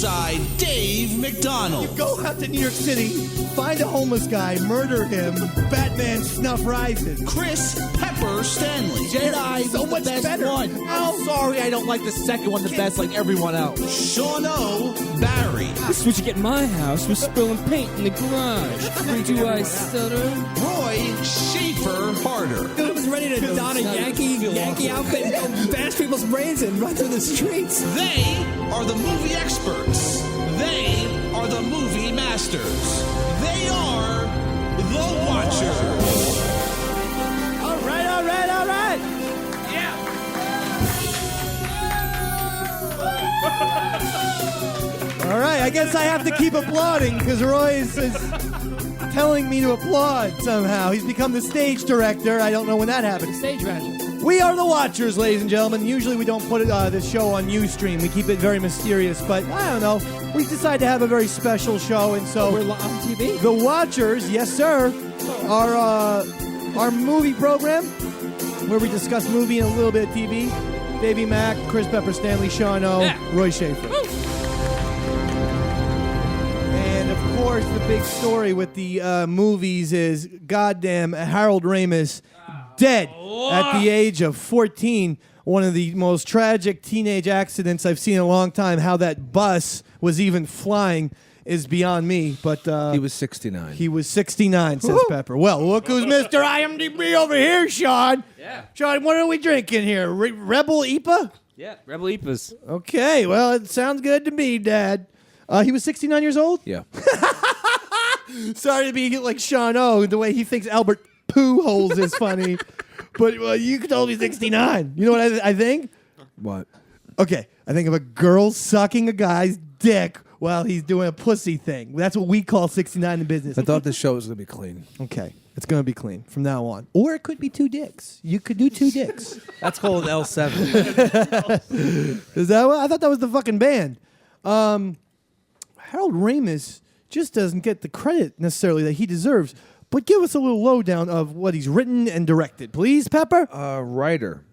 Homicide Dave McDonald. Go out to New York City, find a homeless guy, murder him. Batman snuff rises. Chris Pepper Stanley. Jedi, So the much best better. one. Oh, sorry, I don't like the second one the best like everyone else. Sean O. Barry. This is what you get in my house. We're spilling paint in the garage. Do I stutter? Roy Schaefer Harder. I was ready to don a Yankee outfit and go bash people's brains and run through the streets. They are the movie experts. They are the movie masters. They are the Watchers. All right. All right, I guess I have to keep applauding because Roy is telling me to applaud somehow. He's become the stage director. I don't know when that happened. Stage magic. We are the Watchers, ladies and gentlemen. Usually we don't put this show on Ustream. We keep it very mysterious, but I don't know. We decided to have a very special show, and so We're on TV? the Watchers, yes sir, our movie program where we discuss movie and a little bit of TV. Davey Mack, Chris Pepper Stanley, Sean O, Roy Schaefer. And of course, the big story with the movies is goddamn Harold Ramis dead at the age of 14. One of the most tragic teenage accidents I've seen in a long time. How that bus was even flying is beyond me. But He was 69. he was 69, says Pepper. Well, look who's Mr. IMDb over here, Sean. Yeah. Sean, what are we drinking here? Rebel IPA? Yeah, Rebel Epas. Okay, well, it sounds good to me, Dad. He was 69 years old? Yeah. Sorry to be like Sean O, the way he thinks Albert Pujols is funny. But you told me 69. You know what I think? What? Okay, I think of a girl sucking a guy's dick while he's doing a pussy thing. That's what we call 69 in business. I thought this show was going to be clean. Okay, it's going to be clean from now on. Or it could be two dicks. You could do two dicks. That's called L7. Is that what? I thought that was the fucking band. Harold Ramis just doesn't get the credit necessarily that he deserves. But give us a little lowdown of what he's written and directed, please, Pepper. Writer.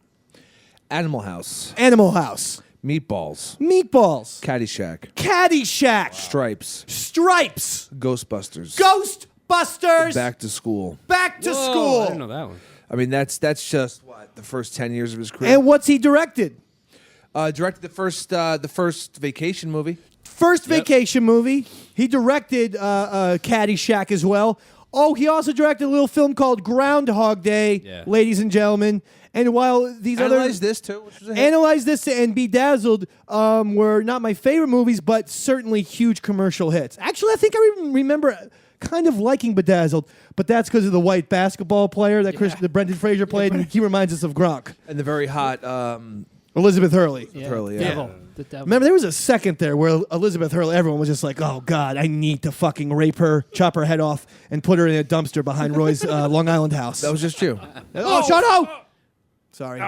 Animal House. Animal House. Meatballs. Meatballs. Caddyshack. Caddyshack. Stripes. Stripes. Ghostbusters. Ghostbusters. Back to School. Back to Whoa, School. I didn't know that one. I mean, that's just, what, the first 10 years of his career? And what's he directed? Directed the first vacation movie. First vacation movie. He directed Caddyshack as well. Oh, he also directed a little film called Groundhog Day, ladies and gentlemen. And while these Analyze This, too. Which was a hit. Analyze This and Bedazzled were not my favorite movies, but certainly huge commercial hits. Actually, I think I remember kind of liking Bedazzled, but that's because of the white basketball player that Brendan Fraser played, and he reminds us of Gronk. And the very hot Elizabeth Hurley. Hurley. Devil. The devil. Remember, there was a second there where Elizabeth Hurley, everyone was just like, oh, God, I need to fucking rape her, chop her head off, and put her in a dumpster behind Roy's Long Island house. That was just you. Oh, shut up! Sorry.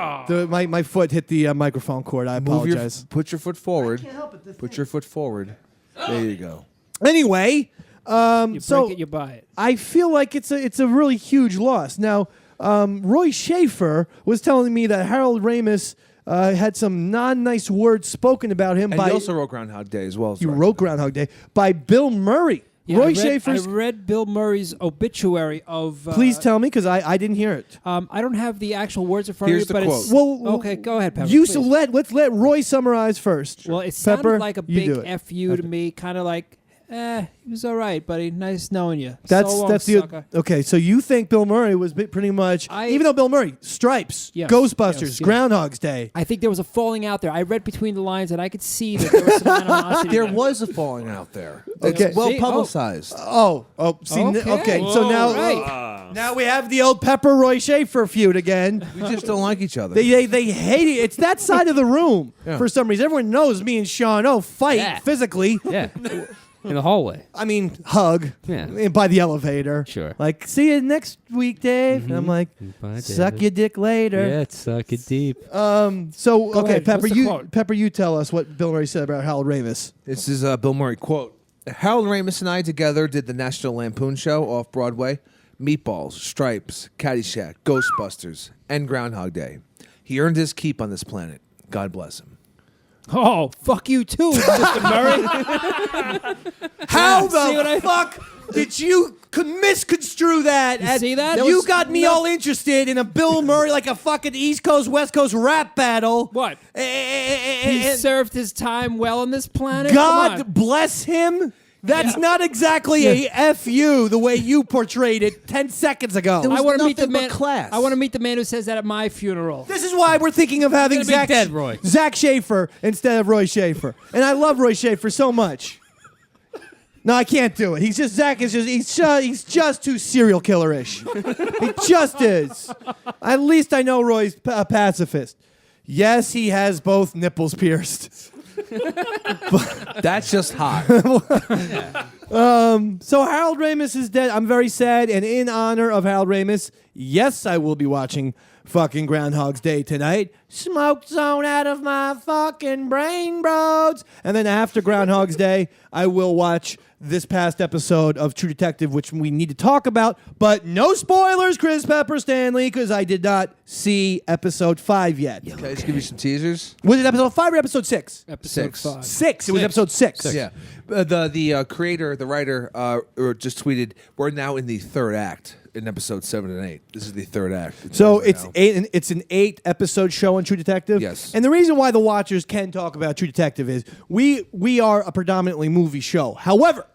My foot hit the microphone cord. I apologize. Put your foot forward. I can't help it. Put your foot forward. There you go. Anyway, You so break it, you buy it. I feel like it's a really huge loss. Now, Roy Schaefer was telling me that Harold Ramis had some non-nice words spoken about him And by. he also wrote Groundhog Day as well. He wrote Groundhog Day by Bill Murray. Yeah, Roy I Schaefer's. read Bill Murray's obituary of. Please tell me, because I didn't hear it. I don't have the actual words in front Here's of me, the but quote. it's. Well, okay, go ahead, Pepper. You please. let's let Roy summarize first. Well, it sounded Pepper, like a you do big it. FU to me, kind of like, he was all right, buddy. Nice knowing you. That's so long, that's sucker. the okay. So you think Bill Murray was pretty much, even though Bill Murray, Stripes, Yes, Ghostbusters, yes. Groundhog's Day. I think there was a falling out there. I read between the lines, and I could see that there was some animosity. There was a falling out there. Okay. It's well See? publicized. See, okay. So now, right. now we have the old Pepper Roy Schaefer feud again. We just don't like each other. They hate it. It's that side of the room Yeah. for some reason. Everyone knows me and Sean O fight physically. Yeah. In the hallway. I mean, hug. Yeah. By the elevator. Sure. Like, see you next week, Dave. And I'm like, Bye, suck David. your dick later. Yeah, suck it deep. So, okay, ahead. Pepper, What's the quote? you tell us what Bill Murray said about Harold Ramis. This is a Bill Murray quote. Harold Ramis and I together did the National Lampoon Show off Broadway, Meatballs, Stripes, Caddyshack, Ghostbusters, and Groundhog Day. He earned his keep on this planet. God bless him. Oh, fuck you too, Mr. Murray. How See what the I- fuck did you misconstrue that? You see that? You got me all interested in a Bill Murray, like a fucking East Coast, West Coast rap battle. What? He And served his time well on this planet. Come on. God bless him. That's not exactly a FU the way you portrayed it 10 seconds ago. was I want to meet the nothing but man. class. I want to meet the man who says that at my funeral. This is why we're thinking of having Gonna be dead, Roy. Zach Schaefer instead of Roy Schaefer. And I love Roy Schaefer so much. No, I can't do it. Zach is he's just too serial killer-ish. He just is. At least I know Roy's a pacifist. Yes, he has both nipples pierced. That's just hot. So Harold Ramis is dead. I'm very sad, and in honor of Harold Ramis, yes, I will be watching fucking Groundhog's Day tonight. Smoke zone out of my fucking brain, bros. And then after Groundhog's Day, I will watch this past episode of True Detective, which we need to talk about, but no spoilers, Chris Pepper Stanley, because I did not see episode 5 yet. Can I just give you some teasers? Was it episode 5 or episode 6? Episode 6. 5. 6. It was episode 6. Yeah. The creator, the writer, just tweeted, "We're now in the third act in episode 7 and 8. This is the third act." So over it's now. it's an 8-episode show on True Detective. Yes. And the reason why the watchers can talk about True Detective is we are a predominantly movie show. However,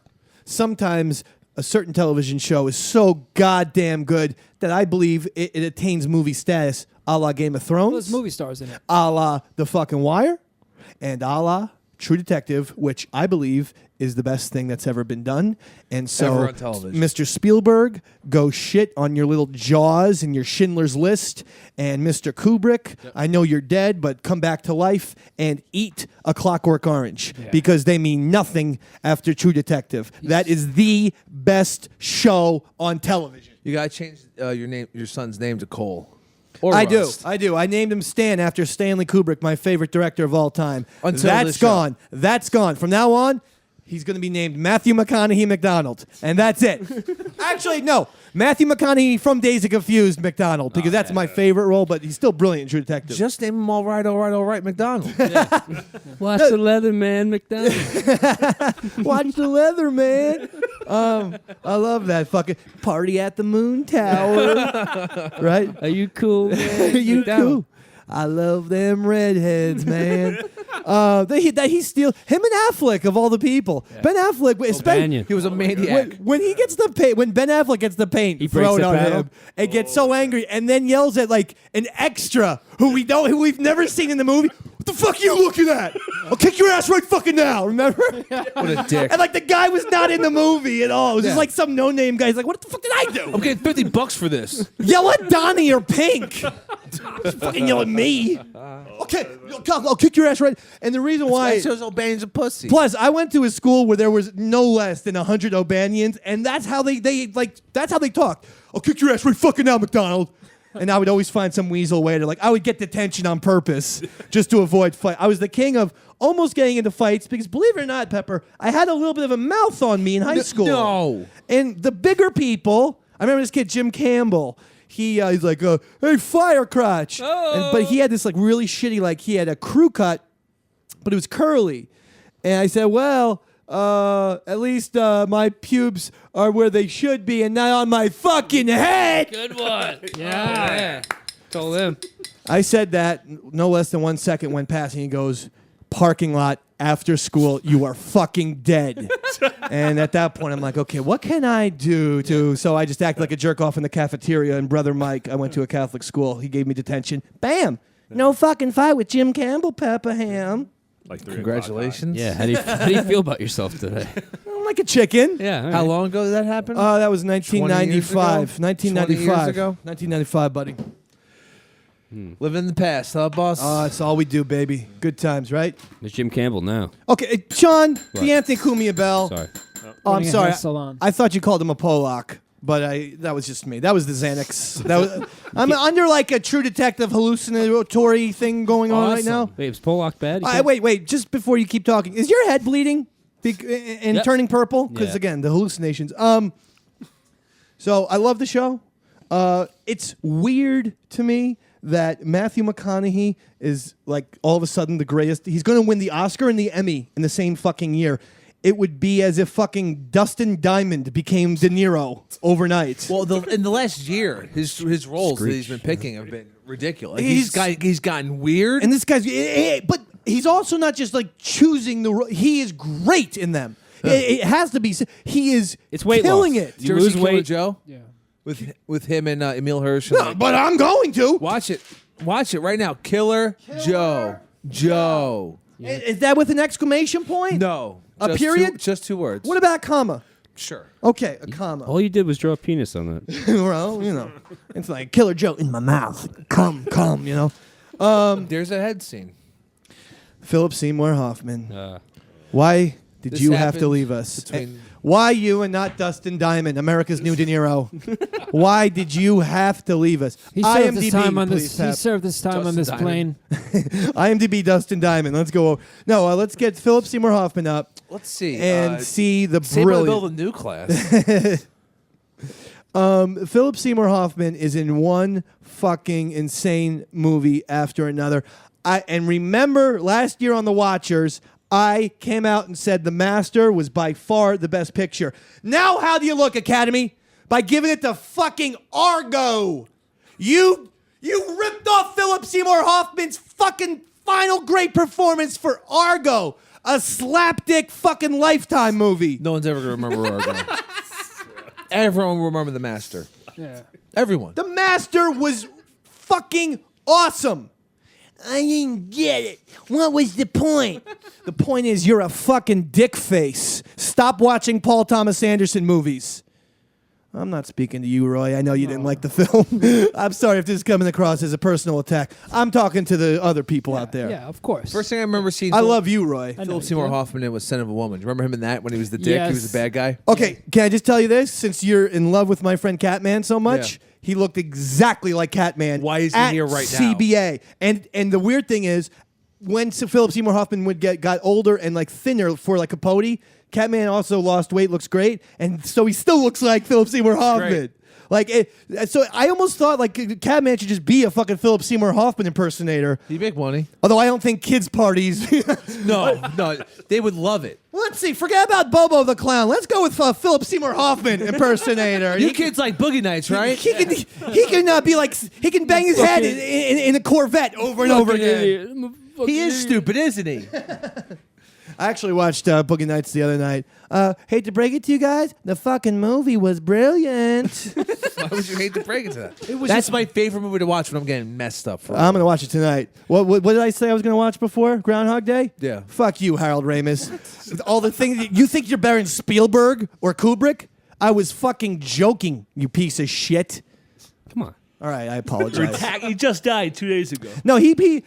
sometimes a certain television show is so goddamn good that I believe it attains movie status, a la Game of Thrones, There's movie stars in it. a la The fucking Wire, and a la True Detective, which I believe is the best thing that's ever been done. And so, Ever on television. Mr. Spielberg, go shit on your little Jaws and your Schindler's List. And Mr. Kubrick, I know you're dead, but come back to life and eat A Clockwork Orange because they mean nothing after True Detective. That is the best show on television. You gotta change your son's name to Cole. Or I Rust. do. I named him Stan after Stanley Kubrick, my favorite director of all time. Until That's this show. gone. That's gone. From now on, he's going to be named Matthew McConaughey McDonald, and that's it. Actually, no. Matthew McConaughey from Days of Confused McDonald, because that's my favorite role, but he's still brilliant in True Detective. Just name him all right, McDonald. Watch the Leatherman McDonald. Watch the leather, man. I love that fucking party at the Moon Tower. Right? Are you cool, man? You McDonald. cool. I love them redheads, man. He steal him and Affleck of all the people. Ben Affleck, Banyan. He was a maniac. when he gets the paint, when Ben Affleck gets the paint He breaks thrown the on panel? him and gets so angry, and then yells at like an extra who we've never seen in the movie. What the fuck are you looking at? I'll kick your ass right fucking now. Remember? What a dick. And like the guy was not in the movie at all. It was Yeah. just like some no-name guy. He's like, what the fuck did I do? I'm getting $50 for this. Yell at Donnie or Pink. Just fucking yell at me. Okay, I'll kick your ass right. And the reason why. That shows O'Banian's a pussy. Plus, I went to a school where there was no less than 100 O'Banians, and that's how they talk. I'll kick your ass right fucking now, McDonald. And I would always find some weasel way to I would get detention on purpose just to avoid fight. I was the king of almost getting into fights because, believe it or not, Pepper, I had a little bit of a mouth on me in high school. No. And the bigger people, I remember this kid, Jim Campbell. He's like, hey, fire crotch. But he had this really shitty, he had a crew cut, but it was curly. And I said, well, at least my pubes are where they should be and not on my fucking head. Good one. Yeah. Told him. I said that. No less than 1 second went past, and he goes, parking lot after school, you are fucking dead. And at that point, I'm like, okay, what can I do to... So I just acted like a jerk off in the cafeteria, and Brother Mike, I went to a Catholic school. He gave me detention. Bam! No fucking fight with Jim Campbell, Pepperham. Like 3 Congratulations. Yeah. How do you feel about yourself today? I'm like a chicken. Yeah. all right. How long ago did that happen? That was 1995. 1995. 20 years ago? 1995, buddy. Living in the past, huh, boss? That's all we do, baby. Good times, right? It's Jim Campbell now. Okay, Sean, D'Anthony Kumi a bell. Sorry. Oh, I'm Running a sorry. hair salon. I thought you called him a Polak, but that was just me. That was the Xanax. I'm under a True Detective hallucinatory thing going on right now. Wait, was Pollock bad? Wait, just before you keep talking, is your head bleeding and Yep. turning purple? Because Yeah. again, the hallucinations. So I love the show. It's weird to me that Matthew McConaughey is like all of a sudden the greatest. He's going to win the Oscar and the Emmy in the same fucking year. It would be as if fucking Dustin Diamond became De Niro overnight. Well, in the last year, his roles that he's been picking have been ridiculous. He's gotten weird. And this guy's, but he's also not just like choosing the role. He is great in them. It has to be. He is It's weight killing loss. it. You Jersey lose Killer weight. Joe? Yeah. With him and Emil Hirsch. No, but I'm going to. Watch it. Watch it right now. Killer Joe. Joe. Is that with an exclamation point? No. A Just period? Just 2 words. What about a comma? Sure. Okay, a comma. All you did was draw a penis on that. Well, you know, it's like Killer Joe in my mouth. Come, you know. There's a head scene. Phillip Seymour Hoffman. Why did This you have to happened leave us? between- Why you and not Dustin Diamond, America's new De Niro? Why did you have to leave us? He served his time on please, this. Pep. He served his time on this Diamond. plane. IMDb Dustin Diamond. Let's go. No, let's get Phillip Seymour Hoffman up Let's see. and see the Same way to build brilliant. a new class. Phillip Seymour Hoffman is in one fucking insane movie after another. And remember last year on The Watchers, I came out and said The Master was by far the best picture. Now how do you look, Academy? By giving it to fucking Argo. You ripped off Phillip Seymour Hoffman's fucking final great performance for Argo, a slapdick fucking Lifetime movie. No one's ever going to remember Argo. Everyone will remember The Master. Yeah. Everyone. The Master was fucking awesome. I didn't get it. What was the point? The point is you're a fucking dick face. Stop watching Paul Thomas Anderson movies. I'm not speaking to you, Roy. I know you didn't like the film. I'm sorry if this is coming across as a personal attack. I'm talking to the other people out there. Yeah, of course. First thing I remember seeing I love you, Roy. I know Philip you Seymour do. Hoffman in was Son of a Woman. Do you remember him in that when he was the dick? Yes. He was the bad guy? Okay, can I just tell you this? Since you're in love with my friend Catman so much, Yeah. he looked exactly like Catman. Why is he at here right now? CBA. And the weird thing is, when Philip Seymour Hoffman got older and like thinner for like Capote, Catman also lost weight, looks great, and so he still looks like Philip Seymour Hoffman. great. Like so, I almost thought like Catman should just be a fucking Philip Seymour Hoffman impersonator. Did he make money? Although I don't think kids' parties. No, they would love it. Let's see. Forget about Bobo the Clown. Let's go with Philip Seymour Hoffman impersonator. You kids like Boogie Nights, right? He can be like he can bang his head in a Corvette over and over again. He is stupid, isn't he? I actually watched Boogie Nights the other night. Hate to break it to you guys, the fucking movie was brilliant. Why would you hate to break it to that? That's my favorite movie to watch when I'm getting messed up. I'm gonna watch it tonight. What did I say I was gonna watch before Groundhog Day? Yeah. Fuck you, Harold Ramis. With all the things you think you're better than Spielberg or Kubrick? I was fucking joking, you piece of shit. Come on. All right, I apologize. He just died 2 days ago. No, he.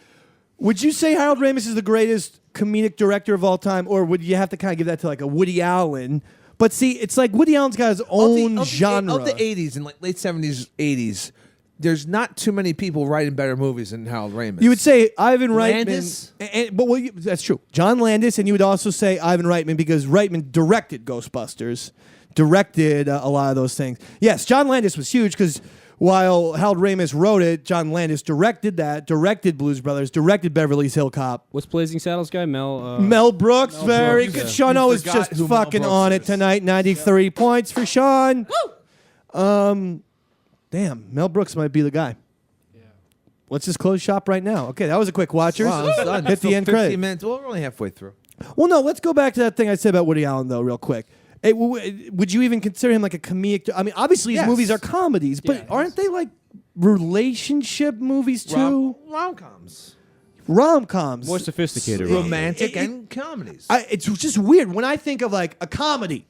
Would you say Harold Ramis is the greatest comedic director of all time, or would you have to kind of give that to like a Woody Allen? But see, it's like Woody Allen's got his own genre. Of the 80s and like late 70s, 80s, there's not too many people writing better movies than Harold Ramis. You would say Ivan Landis? Reitman, that's true. John Landis, and you would also say Ivan Reitman because Reitman directed Ghostbusters, directed a lot of those things. Yes, John Landis was huge because while Harold Ramis wrote it, John Landis directed that, directed Blues Brothers, directed Beverly Hills Cop. What's Blazing Saddles guy? Mel Brooks, Very yeah. good. Sean You O is forgot just who Mel fucking Brooks on it is. tonight. 93 points for Sean. Damn, Mel Brooks might be the guy. Let's just close shop right now. Okay, that was a quick Watchers. Wow, it's done. Hit the Still end 15 credit. minutes. Well, we're only halfway through. Well, no, let's go back to that thing I said about Woody Allen, though, real quick. Hey, would you even consider him like a comedic? I mean, obviously his Yes. movies are comedies, but Yeah, aren't they like relationship movies too? Rom-coms. Rom-coms. More sophisticated. Romantic and comedies. It's just weird when I think of like a comedy.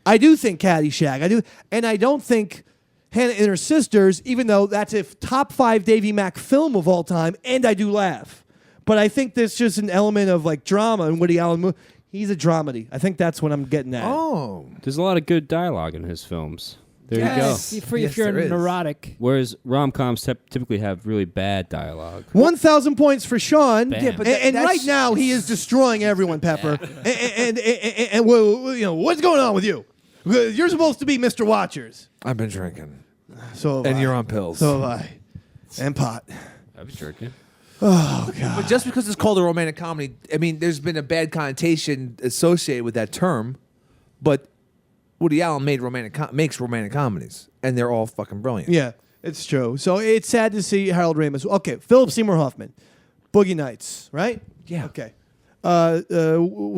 I do think Caddyshack. I do, and I don't think Hannah and Her Sisters, even though that's a top 5 Davy Mack film of all time, and I do laugh. But I think there's just an element of like drama in Woody Allen. He's a dramedy. I think that's what I'm getting at. Oh. There's a lot of good dialogue in his films. There Yes. you go. If you're there is. neurotic. Whereas rom-coms typically have really bad dialogue. 1,000 points for Sean. Bam. Yeah, but and that's- right now he is destroying everyone, Pepper. and well, you know what's going on with you? You're supposed to be Mr. Watchers. I've been drinking. So have And I. you're on pills. So have I. And pot. I'd be jerking. But just because it's called a romantic comedy, I mean, there's been a bad connotation associated with that term. But Woody Allen makes romantic comedies, and they're all fucking brilliant. Yeah, it's true. So it's sad to see Harold Ramis. Okay, Phillip Seymour Hoffman, Boogie Nights, right? Yeah. Okay.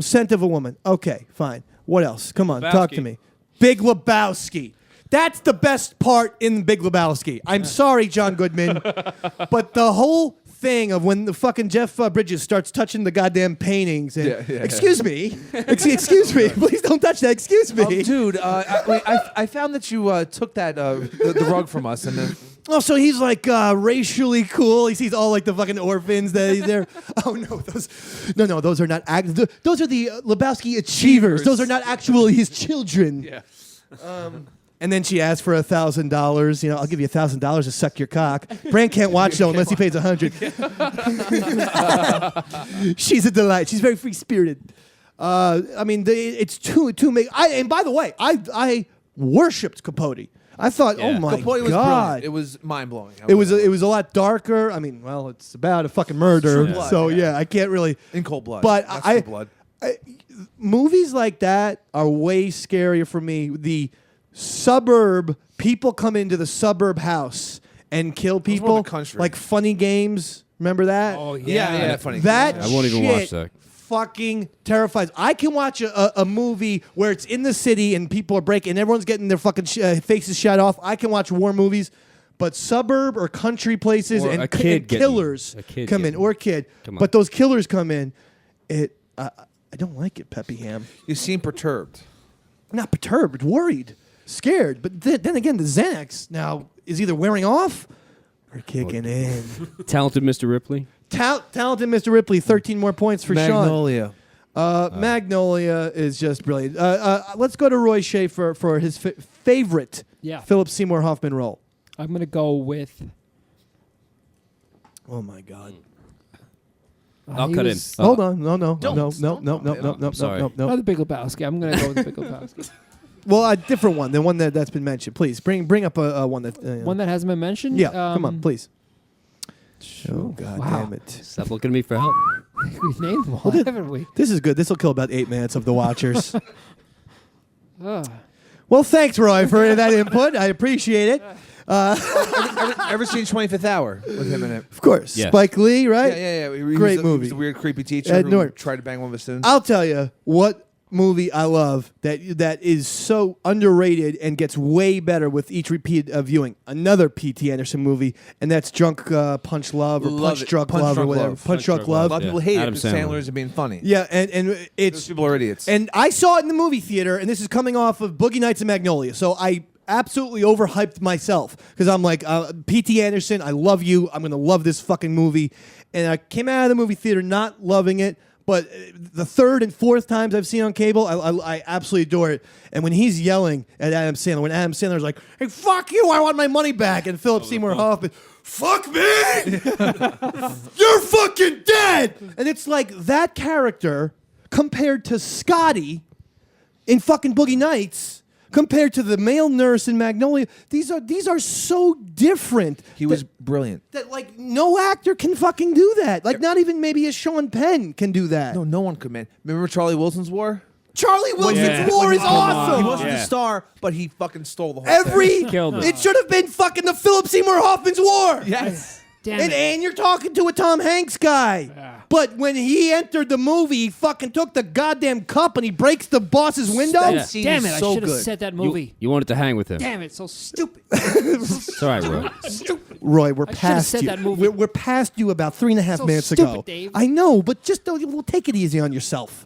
Scent of a Woman. Okay, fine. What else? Come on, talk to Lebowski. me. Big Lebowski. That's the best part in Big Lebowski. I'm sorry, John Goodman, but the whole thing of when the fucking Jeff Bridges starts touching the goddamn paintings and excuse me, excuse me, please don't touch that. Excuse me, Dude, I found that you took that the rug from us, and then Oh, so he's like racially cool. He sees all like the fucking orphans that he's there. Oh no, those are not those are the Lebowski achievers. Those are not actually his children. Yeah. And then she asked for $1,000. You know, I'll give you $1,000 to suck your cock. Brand can't watch though unless he pays $100. She's a delight. She's very free spirited. I mean, it's too big. And by the way, I worshipped Capote. I thought, oh my Capote was god, brilliant. It was mind blowing. it was a lot darker. I mean, well, it's about a fucking murder, Blood, so yeah. I can't really in cold blood. But That's I, True Blood. movies like that are way scarier for me. The suburb people come into the suburb house and kill people, the country. like Funny Games. Remember that? Oh Yeah, funny. That I won't even shit watch that. fucking terrifies. I can watch a movie where it's in the city and people are breaking and everyone's getting their fucking faces shot off. I can watch war movies, but suburb or country places Or and, a kid and getting- killers a kid come in, getting- or a kid. Come on. But those killers come in. I don't like it, Peppy Ham. You seem perturbed. Not perturbed, worried, scared. But then again, the Xanax now is either wearing off or kicking in. Talented Mr. Ripley. Talented Mr. Ripley, 13 more points for Sean. Magnolia. Magnolia is just brilliant. Let's go to Roy Schaefer for his favorite Philip Seymour Hoffman role. I'm gonna go with. Oh my God! I'll cut in. Hold on, no. sorry. The Big Lebowski. I'm gonna go with the Big Lebowski. Well, a different one, the one that's been mentioned. Please bring up a one that One that hasn't been mentioned. Yeah, come on, please. Oh God Wow. damn it! Stop looking at me for help. We've named one, haven't we? This is good. This will kill about 8 minutes of the watchers. Ugh. Well, thanks, Roy, for that input. I appreciate it. Ever seen 25th Hour with him in it? Of course, Yes. Spike Lee, right? Yeah. He Great was movie. He was the weird, creepy teacher Ed who Norton. tried to bang one of his students. I'll tell you what movie I love that is so underrated and gets way better with each repeat viewing. Another P.T. Anderson movie, and that's Drunk Punch Love or Love Punch it. Drunk Punch Love or Drunk whatever. Love. Punch Drunk Love. A lot of people Yeah. hate Adam it because Sandler. Sandler's being funny. Yeah, and Those it's people are idiots. and I saw it in the movie theater, and this is coming off of Boogie Nights and Magnolia, so I absolutely overhyped myself because I'm like, P.T. Anderson, I love you. I'm gonna love this fucking movie, and I came out of the movie theater not loving it. But the third and fourth times I've seen on cable, I absolutely adore it. And when he's yelling at Adam Sandler, when Adam Sandler's like, "Hey, fuck you! I want my money back," and Philip Seymour Hoffman, "Fuck me! You're fucking dead!" And it's like that character compared to Scotty in fucking Boogie Nights, compared to the male nurse in Magnolia. These are so different. He was brilliant. That like no actor can fucking do that. Like not even maybe a Sean Penn can do that. No one could, man. Remember Charlie Wilson's War? Charlie Wilson's Yeah. War is awesome. He wasn't Yeah. the star, but he fucking stole the whole thing. Killed it. It should have been fucking the Philip Seymour Hoffman's War. Yes. Damn And, it. and you're talking to a Tom Hanks guy. But when he entered the movie, he fucking took the goddamn cup and he breaks the boss's window. That scene Damn is it! so I should have good. said that You, movie. you wanted to hang with him. Damn it! So stupid. It's all right, Roy. Roy, we're I should've past said you. that movie. We're past you about 3.5 So minutes stupid, ago. Dave. I know, but just we'll take it easy on yourself.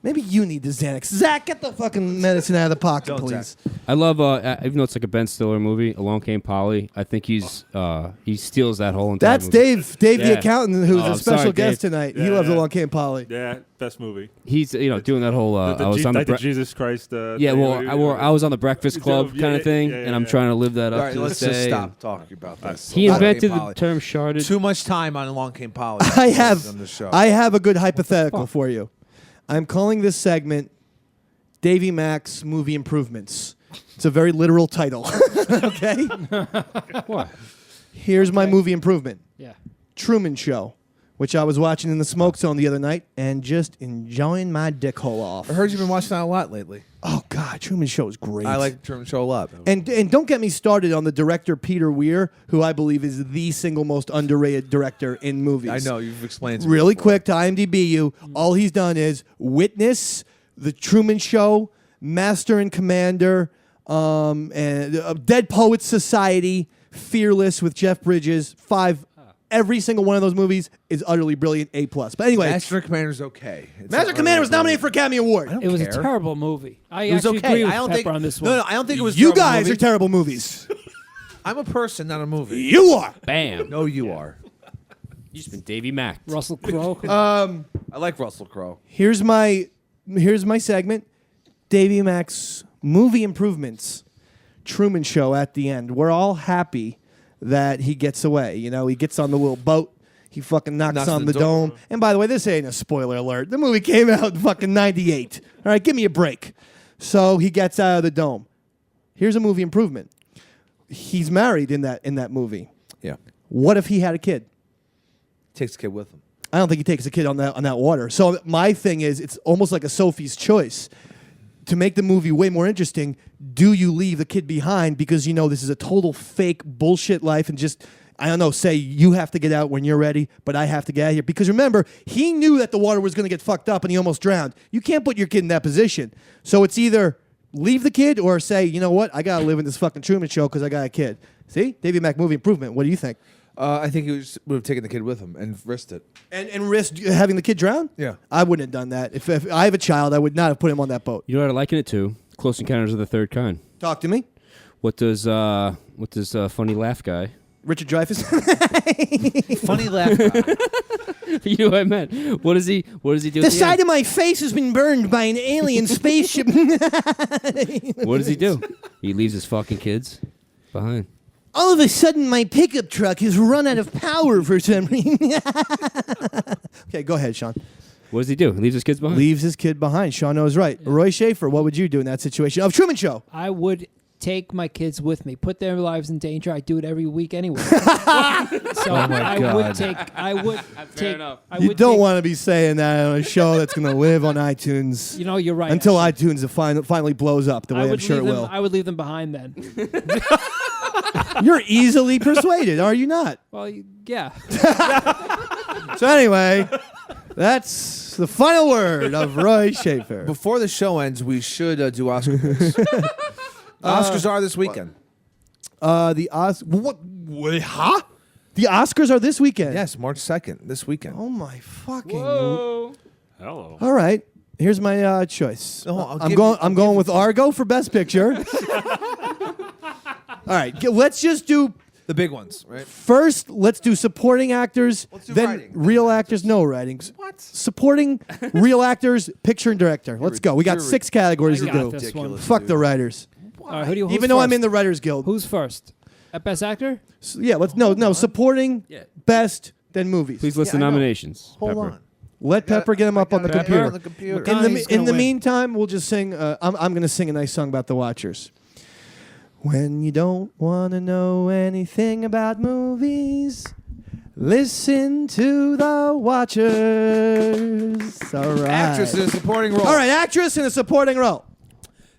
Maybe you need the Xanax. Zach, get the fucking medicine out of the pocket, please. I love, even though it's like a Ben Stiller movie, Along Came Polly. I think he steals that whole entire That's movie. Dave the Yeah. accountant, who's Oh, a special sorry, guest Dave. tonight. he Yeah, loves yeah. Along Came Polly. Yeah, best movie. He's doing that whole. I was on the the Jesus Christ. yeah, well, I was on the Breakfast Club Yeah, kind of thing, yeah, and I'm yeah. trying to live that up All right, to let's this just day. stop talking about this. He Along invented Came the Polly. term sharded. Too much time on Along Came Polly. I on have, the show. I have a good hypothetical for you. I'm calling this segment Davy Mack's Movie Improvements. It's a very literal title. Okay? What? Here's my movie improvement. Yeah. Truman Show, which I was watching in the smoke zone the other night and just enjoying my dick hole off. I heard you've been watching that a lot lately. Oh, God, Truman Show is great. I like Truman Show a lot. And don't get me started on the director Peter Weir, who I believe is the single most underrated director in movies. I know, you've explained to me Really before. quick to IMDb you, all he's done is Witness, The Truman Show, Master and Commander, and Dead Poets Society, Fearless with Jeff Bridges, 5. Every single one of those movies is utterly brilliant, A+. But anyway, Master and Commander's okay. It's Master not Commander was really nominated for Academy Award. It was a care. terrible movie. I It was actually okay. agree with I don't Pepper think on this one. No, I don't think it was. a You terrible guys movie. are terrible movies. I'm a person, not a movie. You are. Bam. No, you are. You just been Davy Mack. Russell Crowe. I like Russell Crowe. Here's my segment. Davy Mack's movie improvements. Truman Show at the end. We're all happy that he gets away. You know, he gets on the little boat. He fucking knocks on the dome. And by the way, this ain't a spoiler alert. The movie came out in fucking 98. All right, give me a break. So he gets out of the dome. Here's a movie improvement. He's married in that movie. Yeah. What if he had a kid? Takes the kid with him. I don't think he takes a kid on that water. So my thing is, it's almost like a Sophie's Choice. To make the movie way more interesting, do you leave the kid behind because you know this is a total fake bullshit life and just, I don't know, say you have to get out when you're ready, but I have to get out of here. Because remember, he knew that the water was going to get fucked up and he almost drowned. You can't put your kid in that position. So it's either leave the kid or say, you know what, I got to live in this fucking Truman Show because I got a kid. See? Davey Mack movie improvement. What do you think? I think he would have taken the kid with him and risked it. And risk having the kid drown? Yeah. I wouldn't have done that. If I have a child, I would not have put him on that boat. You know what I liken it to? Close Encounters of the Third Kind. Talk to me. What does funny laugh guy? Richard Dreyfuss. Funny laugh. You know what I meant. What does he do? The side of my face has been burned by an alien spaceship. What does he do? He leaves his fucking kids behind. All of a sudden, my pickup truck has run out of power for some reason. Okay, go ahead, Sean. What does he do? He leaves his kids behind. Leaves his kid behind. Sean knows right. Roy Schaefer, what would you do in that situation? Of Truman Show. I would take my kids with me, put their lives in danger. I do it every week anyway. So I would take. enough. You don't want to be saying that on a show that's going to live on iTunes. You know, you're right. Until iTunes finally blows up the way I'm sure it will. I would leave them behind then. You're easily persuaded, are you not? Well, yeah. So anyway, that's the final word of Roy Schaefer. Before the show ends, we should do Oscar picks. Oscars are this weekend. The huh? The Oscars are this weekend. Yes, March 2nd, this weekend. Oh my fucking. Hello. All right. Here's my choice. No, I'm going with Argo for Best Picture. All right. Let's just do The big ones, right? first. Let's do supporting actors. Let's do then writing. real actors. No writings. What? Supporting real actors, picture and director. Let's go. We got you're 6 categories I to got do. this one. Ridiculous, Fuck dude. the writers. All right, who's Even though I'm first? in the Writers Guild. Who's first? At Best Actor? Yeah, let's no supporting, Yeah. best, then movies. Please list Yeah, the I know. nominations. Hold Pepper. on. Let Pepper get them up on the I got it computer. on the computer. McConaughey's In the gonna win. meantime, we'll just sing. I'm going to sing a nice song about the Watchers. When you don't want to know anything about movies, listen to the Watchers. All right. Actress in a supporting role. All right, actress in a supporting role.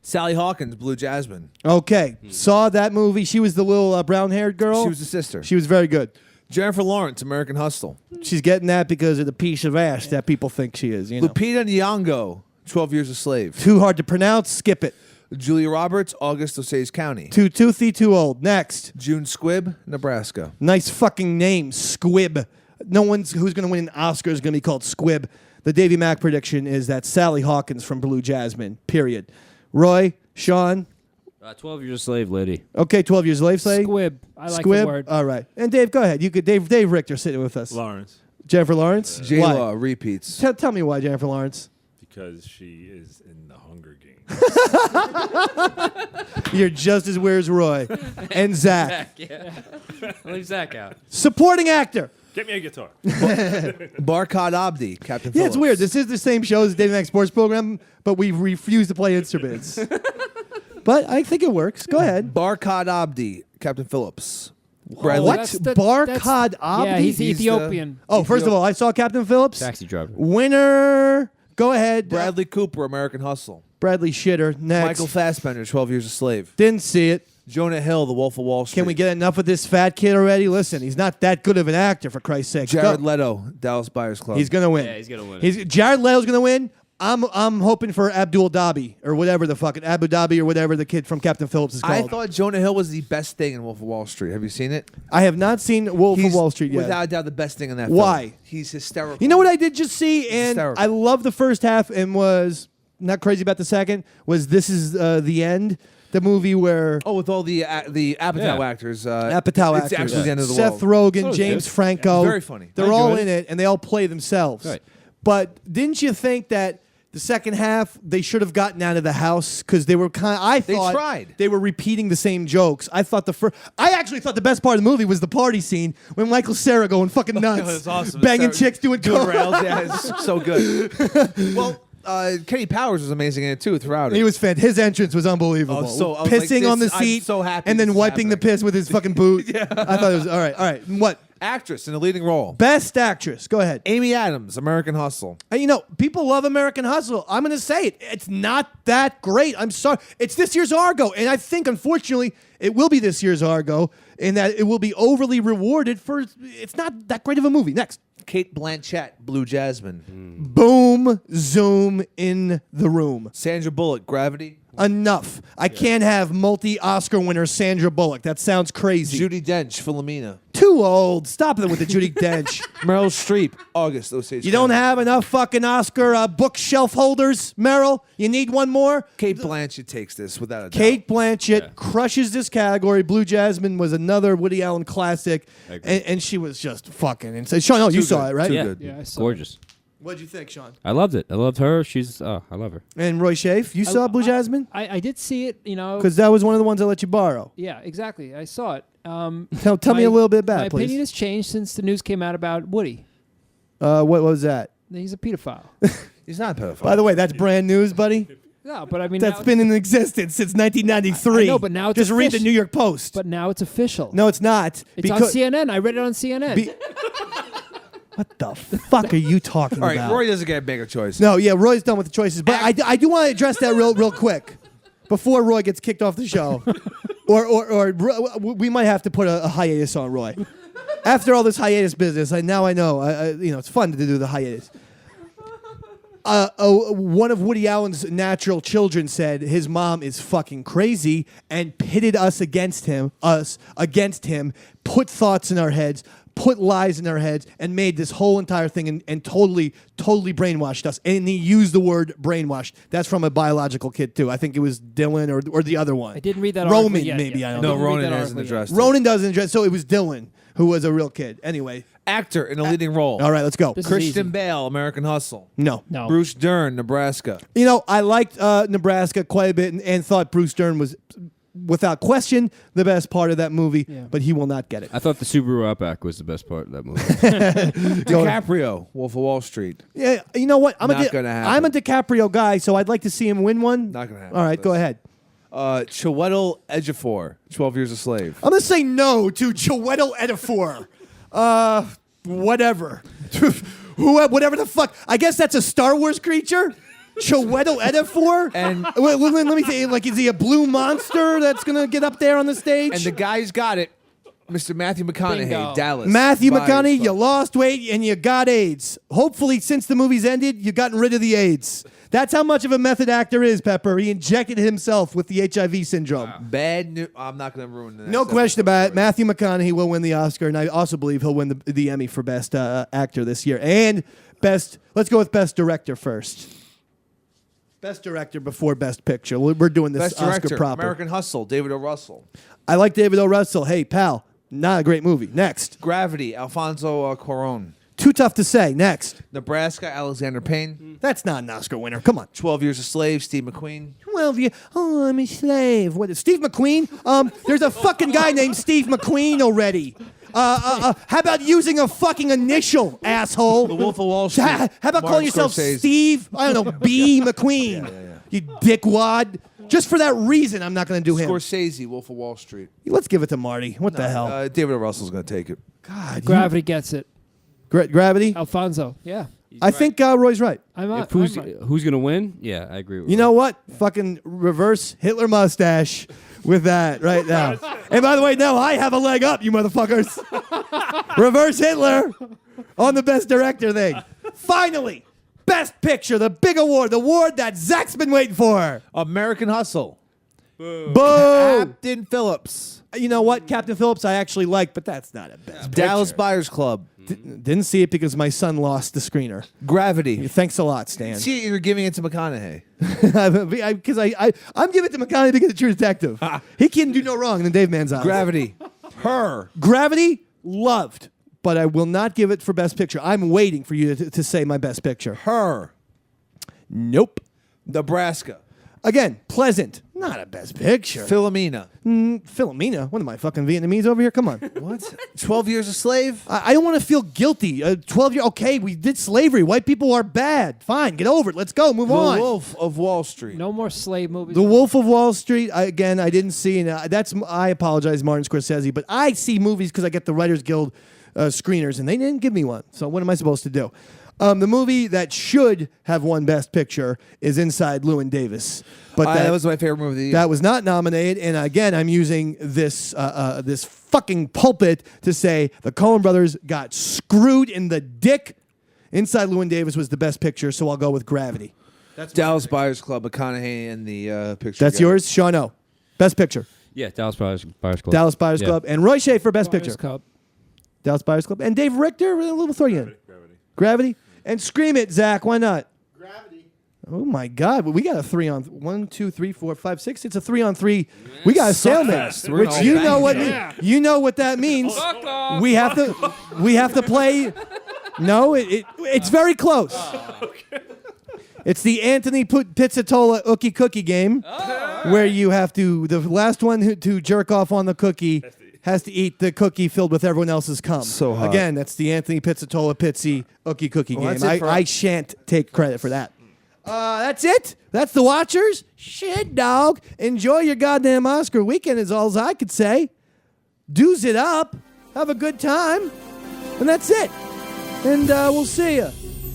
Sally Hawkins, Blue Jasmine. Okay, saw that movie. She was the little brown-haired girl. She was the sister. She was very good. Jennifer Lawrence, American Hustle. She's getting that because of the piece of ass that people think she is. You know. Lupita Nyong'o, 12 Years a Slave. Too hard to pronounce. Skip it. Julia Roberts, August Osage County. Too toothy, too old. Next. June Squibb, Nebraska. Nice fucking name, Squibb. No one's who's going to win an Oscar is going to be called Squibb. The Davy Mack prediction is that Sally Hawkins from Blue Jasmine. Period. Roy, Sean. 12 Years a Slave lady. Okay, 12 Years Slave. Say Squib. I like Squibb. the word. All right, and Dave, go ahead. You could Dave Richter sitting with us. Lawrence, Jennifer Lawrence. J-Law, Why? repeats. Tell me why Jennifer Lawrence. because she is in the Hunger Games. You're just as weird as Roy and Zach. Yeah. Leave Zach out. Supporting actor. Get me a guitar. Barkhad Abdi, Captain Yeah, Phillips. it's weird. This is the same show as the David Mack Sports Program, but we refuse to play instruments. But I think it works. Go ahead. Barkhad Abdi, Captain Phillips. Bradley. What? That's Barkhad Abdi? Yeah, he's He's the- Ethiopian. Oh, first of all, I saw Captain Phillips. Taxi driver. Winner. Go ahead. Bradley Cooper, American Hustle. Bradley Shitter. Next. Michael Fassbender, 12 Years a Slave. Didn't see it. Jonah Hill, The Wolf of Wall Street. Can we get enough of this fat kid already? Listen, he's not that good of an actor, for Christ's sake. Jared Go. Leto, Dallas Buyers Club. He's gonna win. Yeah, he's gonna win. Jared Leto's gonna win. I'm hoping for Abdul Dhabi or whatever the fucking Abu Dhabi or whatever the kid from Captain Phillips is I called. thought Jonah Hill was the best thing in Wolf of Wall Street. Have you seen it? I have not seen Wolf He's of Wall Street yet. without a doubt the best thing in that Why? film. He's hysterical. You know what I did just see, and Hysterical. I love the first half and was not crazy about the second. Was This Is the End, the movie where Oh, with all the Apatow actors. Apatow it's actors, actually the end of the Seth world. Rogen, So James good. Franco, Very funny. They're I all enjoyed in it. it, and they all play themselves. Right. But didn't you think that the second half they should have gotten out of the house because they were kind? I They thought tried. they were repeating the same jokes. I thought I actually thought the best part of the movie was the party scene when Michael Cera going fucking nuts, That's awesome. banging chicks, doing coke. rails. Yeah, it's so good. Well, Kenny Powers was amazing in it too throughout it. He was fantastic. His entrance was unbelievable. Oh, so- I was like, Pissing on the this- I'm seat, so happy and this then is wiping the happening. piss with his fucking boot. I thought it was all right. All right, what? Actress in a leading role. Best actress. Go ahead. Amy Adams, American Hustle. And, you know, people love American Hustle. I'm going to say it. It's not that great. I'm sorry. It's this year's Argo. And I think, unfortunately, it will be this year's Argo in that it will be overly rewarded for it's not that great of a movie. Next. Kate Blanchett, Blue Jasmine. Boom, zoom in the room. Sandra Bullock, Gravity. Enough. I can't have multi-Oscar winner Sandra Bullock. That sounds crazy. Judi Dench, Philomena. Too old. Stop it with the Judi Dench. Meryl Streep, August Osage You don't County. have enough fucking Oscar bookshelf holders, Meryl. You need one more. Kate Blanchett takes this without a doubt. Kate Blanchett crushes this category. Blue Jasmine was another Woody Allen classic, and she was just fucking insane. Sean, oh, you saw it, right? Too Yeah, good. Yeah, I saw gorgeous. What'd you think, Sean? I loved it. I loved her. She's I love her. And Roy Schaaf, you saw Blue Jasmine? I did see it, you know. Because that was one of the ones I let you borrow. Yeah, exactly. I saw it. Tell me a little bit about my it, please. opinion has changed since the news came out about Woody. What was that? He's a pedophile. He's not a pedophile. By the way, that's brand news, buddy. No, but I mean, That's now- been in existence since 1993. I know, but now it's just read the official. New York Post. But now it's official. No, it's not. it's on CNN. I read it on CNN. What the fuck are you talking All right, about? Roy doesn't get a bigger choice. No, yeah, Roy's done with the choices, but I do want to address that real quick before Roy gets kicked off the show, or we might have to put a hiatus on Roy. After all this hiatus business, I know, you know, it's fun to do the hiatus. One of Woody Allen's natural children said his mom is fucking crazy and pitted us against him, put thoughts in our heads, put lies in our heads, and made this whole entire thing and totally brainwashed us. And he used the word brainwashed. That's from a biological kid, too. I think it was Dylan or the other one. I didn't read that article Roman, yet. maybe. Yeah. I don't No, know. Didn't read Ronan that hasn't article yet. addressed it. Ronan doesn't address, so it was Dylan, who was a real kid. Anyway. Actor in a leading role. All right, let's go. This is Christian easy. Bale, American Hustle. No. No. Bruce Dern, Nebraska. You know, I liked Nebraska quite a bit and thought Bruce Dern was, without question, the best part of that movie, Yeah. but he will not get it. I thought the Subaru Outback was the best part of that movie. DiCaprio, Wolf of Wall Street. Yeah, you know what? Not gonna happen. I'm a DiCaprio guy, so I'd like to see him win one. Not gonna happen All right, with go this. ahead. Chiwetel Ejiofor, 12 Years a Slave. I'm going to say no to Chiwetel Ejiofor. Whatever. Whatever the fuck. I guess that's a Star Wars creature? Chiwetel Ejiofor? And- let me say, like, is he a blue monster that's going to get up there on the stage? And the guy's got it. Mr. Matthew McConaughey, Bingo. Dallas. Matthew Buyers McConaughey, Club. you lost weight and you got AIDS. Hopefully, since the movie's ended, you've gotten rid of the AIDS. That's how much of a method actor is, Pepper. He injected himself with the HIV syndrome. Bad news. I'm not going to ruin that. No question about it. Matthew McConaughey will win the Oscar, and I also believe he'll win the Emmy for Best Actor this year. And Best, let's go with Best Director first. Best Director before Best Picture. We're doing this Best Oscar Director, proper. American Hustle, David O. Russell. I like David O. Russell. Hey, pal, not a great movie. Next. Gravity, Alfonso Cuarón. Too tough to say. Next. Nebraska, Alexander Payne. That's not an Oscar winner. Come on. 12 Years a Slave, Steve McQueen. Well, I'm a slave. What is Steve McQueen? There's a fucking guy named Steve McQueen already. How about using a fucking initial, asshole? The Wolf of Wall Street. How about calling Martin yourself Scorsese. Steve? I don't know, B. McQueen. You dickwad. Just for that reason, I'm not going to do him. Scorsese, Wolf of Wall Street. Let's give it to Marty. What the hell? David O. Russell's going to take it. God, Gravity gets it. Gravity. Alfonso. Yeah. I think Roy's right. If who's gonna win? Yeah, I agree with You know what? Fucking reverse Hitler mustache with that right now. And by the way, now I have a leg up, you motherfuckers. Reverse Hitler on the best director thing. Finally, best picture, the big award, the award that Zach's been waiting for. American Hustle. Boo. Captain Phillips. You know what? Captain Phillips I actually like, but that's not a best Dallas picture. Buyers Club. Didn't see it because my son lost the screener. Gravity. Thanks a lot, Stan. See, you're giving it to McConaughey. Because I'm giving it to McConaughey because it's True Detective. He can do no wrong in Dave Man's eyes. Gravity. Her. Gravity, loved. But I will not give it for Best Picture. I'm waiting for you to say my Best Picture. Her. Nope. Nebraska. Again, pleasant. Not a Best Picture. Philomena. Philomena. What am I, fucking Vietnamese over here? Come on. What? 12 Years a Slave? I don't want to feel guilty. 12 years. Okay, we did slavery. White people are bad. Fine, get over it. Let's go. Move on. The Wolf of Wall Street. No more slave movies. The Wolf of Wall Street. I didn't see. And I apologize, Martin Scorsese, but I see movies because I get the Writers Guild screeners, and they didn't give me one. So what am I supposed to do? The movie that should have won Best Picture is Inside Llewyn Davis, but that was my favorite movie of the year. That was not nominated. And again, I'm using this this fucking pulpit to say the Coen brothers got screwed in the dick. Inside Llewyn Davis was the Best Picture, so I'll go with Gravity. That's Dallas Buyers Club, McConaughey, and the picture. That's together. yours, Sean O. Best Picture. Yeah, Dallas Buyers Club. Dallas Buyers Club, and Roy Schaefer, Best Buyers Picture. Club. Dallas Buyers Club, and Dave Richter. A little throw you in. Gravity. And scream it, Zach. Why not? Gravity. Oh my God! We got a 3-on 1, 2, 3, 4, 5, 6. It's a 3-on-3. We got a stalemate, which you know what you know what that means. We have to play. No, it's very close. It's the Anthony Pizzatola Ookie Cookie game, where you have to the last one to jerk off on the cookie has to eat the cookie filled with everyone else's cum. So hot. Again, that's the Anthony Pizzatola Pizzi Ookie Cookie game. That's it for I shan't take credit for that. That's it. That's the Watchers. Shit, dog. Enjoy your goddamn Oscar weekend is all I could say. Dooze it up. Have a good time. And that's it. And we'll see you.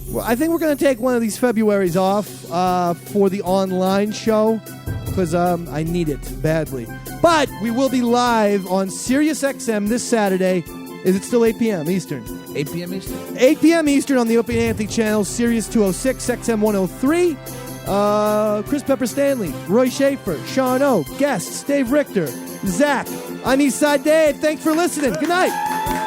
Well, I think we're going to take one of these Februaries off for the online show because I need it badly. But we will be live on SiriusXM this Saturday. Is it still 8 p.m. Eastern? 8 p.m. Eastern? 8 p.m. Eastern on the Opie and Anthony channel, Sirius 206, XM 103. Chris Pepper Stanley, Roy Schaefer, Sean O, guests, Dave Richter, Zach. I'm Eastside Dave. Thanks for listening. Good night.